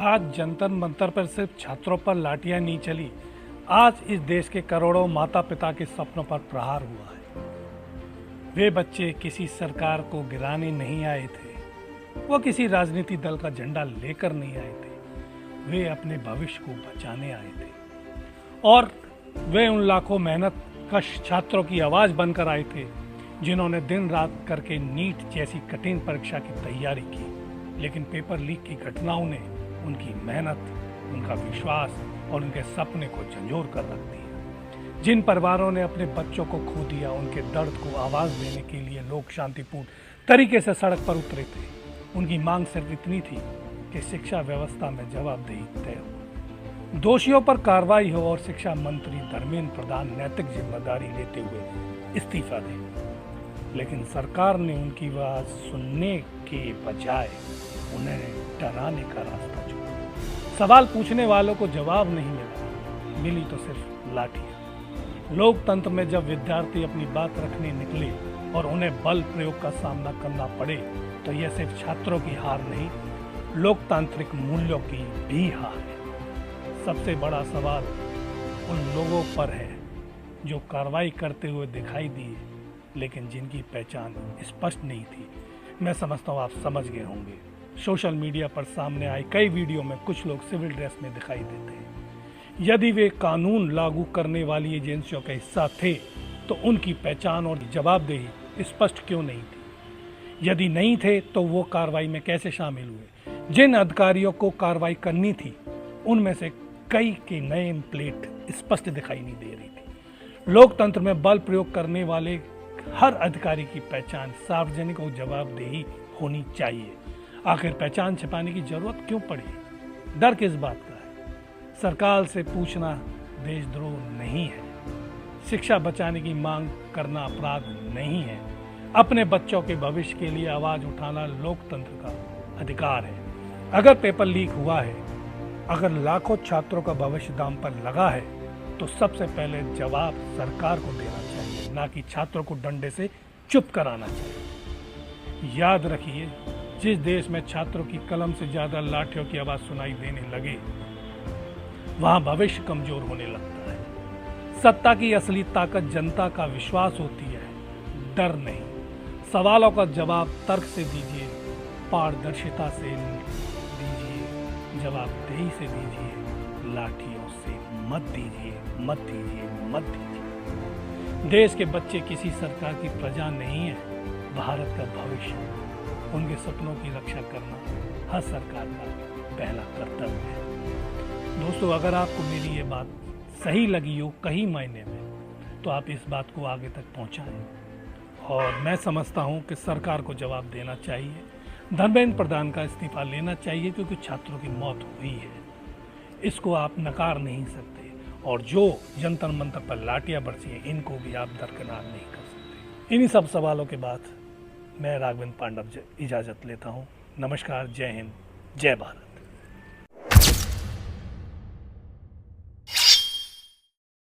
आज जंतर मंतर पर सिर्फ छात्रों पर लाठियां नहीं चली, आज इस देश के करोड़ों माता पिता के सपनों पर प्रहार हुआ है। वे बच्चे किसी सरकार को गिराने नहीं आए थे, वो किसी राजनीति दल का झंडा लेकर नहीं आए थे, वे अपने भविष्य को बचाने आए थे। और वे उन लाखों मेहनत कश छात्रों की आवाज बनकर आए थे, जिन्होंने दिन रात करके नीट जैसी कठिन परीक्षा की तैयारी की। लेकिन पेपर लीक की घटनाओं ने उनकी मेहनत, उनका विश्वास और उनके सपने को झंझोर कर रख दिया। जिन परिवारों ने अपने बच्चों को खो दिया, उनके दर्द को आवाज देने के लिए लोग शांतिपूर्ण तरीके से सड़क पर उतरे थे। उनकी मांग सिर्फ इतनी थी कि शिक्षा व्यवस्था में जवाबदेही तय हो, दोषियों पर कार्रवाई हो और शिक्षा मंत्री धर्मेंद्र प्रधान नैतिक जिम्मेदारी लेते हुए इस्तीफा दें। लेकिन सरकार ने उनकी बात सुनने के बजाय उन्हें डराने का रास्ता चुना। सवाल पूछने वालों को जवाब नहीं मिला, मिली तो सिर्फ लाठियां। लोकतंत्र में जब विद्यार्थी अपनी बात रखने निकले और उन्हें बल प्रयोग का सामना करना पड़े, तो यह सिर्फ छात्रों की हार नहीं, लोकतांत्रिक मूल्यों की भी हार है। सबसे बड़ा सवाल उन लोगों पर है जो कार्रवाई करते हुए दिखाई दिए, लेकिन जिनकी पहचान स्पष्ट नहीं थी। मैं समझता हूँ आप समझ गए होंगे। सोशल मीडिया पर सामने आए कई वीडियो में कुछ लोग सिविल ड्रेस में दिखाई देते हैं। यदि वे कानून लागू करने वाली एजेंसियों का हिस्सा थे, तो उनकी पहचान और जवाबदेही स्पष्ट क्यों नहीं थी? यदि नहीं थे, तो वो कार्रवाई में कैसे शामिल हुए? जिन अधिकारियों को कार्रवाई करनी थी, उनमें से कई के नेम प्लेट स्पष्ट दिखाई नहीं दे रही थी। लोकतंत्र में बल प्रयोग करने वाले हर अधिकारी की पहचान सार्वजनिक और जवाबदेही होनी चाहिए। आखिर पहचान छिपाने की जरूरत क्यों पड़ी? डर किस बात का है? सरकार से पूछना देशद्रोह नहीं है, शिक्षा बचाने की मांग करना अपराध नहीं है, अपने बच्चों के भविष्य के लिए आवाज उठाना लोकतंत्र का अधिकार है। अगर पेपर लीक हुआ है, अगर लाखों छात्रों का भविष्य दांव पर लगा है, तो सबसे पहले जवाब सरकार को देना चाहिए, ना कि छात्रों को डंडे से चुप कराना चाहिए। याद रखिए, जिस देश में छात्रों की कलम से ज्यादा लाठियों की आवाज सुनाई देने लगे, वहां भविष्य कमजोर होने लगता है। सत्ता की असली ताकत जनता का विश्वास होती है, डर नहीं। सवालों का जवाब तर्क से दीजिए, पारदर्शिता से दीजिए, जवाबदेही से दीजिए, लाठियों से मत दीजिए, मत दीजिए, मत दीजिए। देश के बच्चे किसी सरकार की प्रजा नहीं है, भारत का भविष्य। उनके सपनों की रक्षा करना हर सरकार का पहला कर्तव्य है। दोस्तों, अगर आपको मेरी ये बात सही लगी हो कहीं मायने में, तो आप इस बात को आगे तक पहुंचाएं। और मैं समझता हूं कि सरकार को जवाब देना चाहिए, धर्मेंद्र प्रधान का इस्तीफा लेना चाहिए, क्योंकि छात्रों की मौत हुई है, इसको आप नकार नहीं सकते। और जो जंतर मंतर पर लाठियां बरसी हैं, इनको भी आप दरकिनार नहीं कर सकते। इन्हीं सब सवालों के बाद मैं राघवेंद्र पांडव इजाज़त लेता हूँ। नमस्कार, जय हिंद, जय भारत।